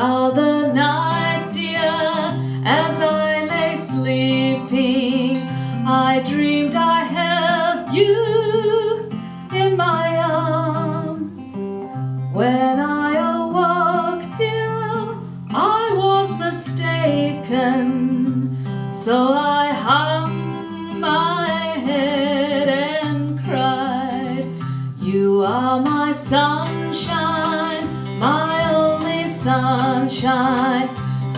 other night, dear, as I lay sleeping, I dreamed I held you in my arms. When I awoke, dear, I was mistaken, so I hung my head and cried. You are my sunshine, my only sunshine.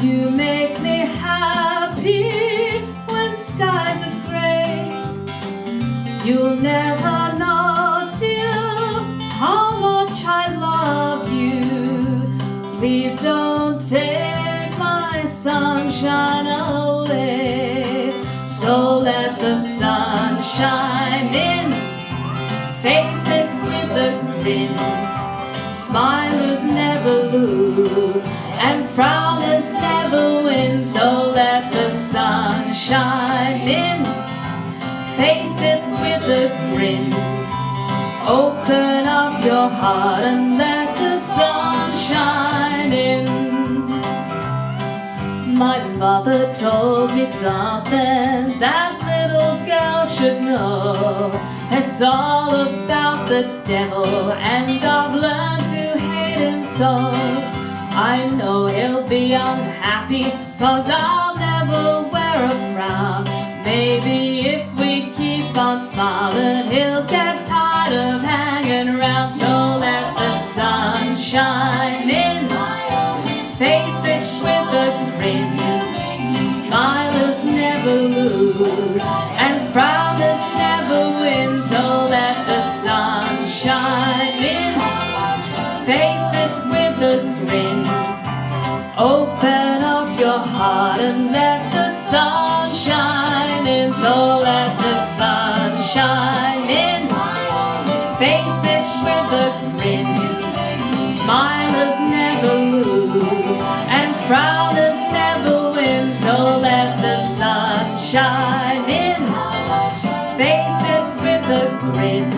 You make me happy when skies are grey. You'll never know, dear, how much I love you. Please don't take my sunshine away. So let the sun shine in, face it with a grin. Smilers never lose, and frowners never win. So let the sun shine in, face it with a grin. Open up your heart and let the sun shine in. My mother told me something that little girl should know. It's all about the devil, and I've learned to hate him so. I know he'll be unhappy, 'cause I'll never wear a frown. Maybe if we keep on smiling, he'll get tired of hanging around. So let the sun shine in, face it with a grin. Smilers never lose, and frowners never win. So let the sun shine in, face it with a grin. Open up your heart and let the sun shine in. So let the sun shine in, face it with a grin. Smilers never lose, and frowners never win. So let the sun shine in, face it with a grin.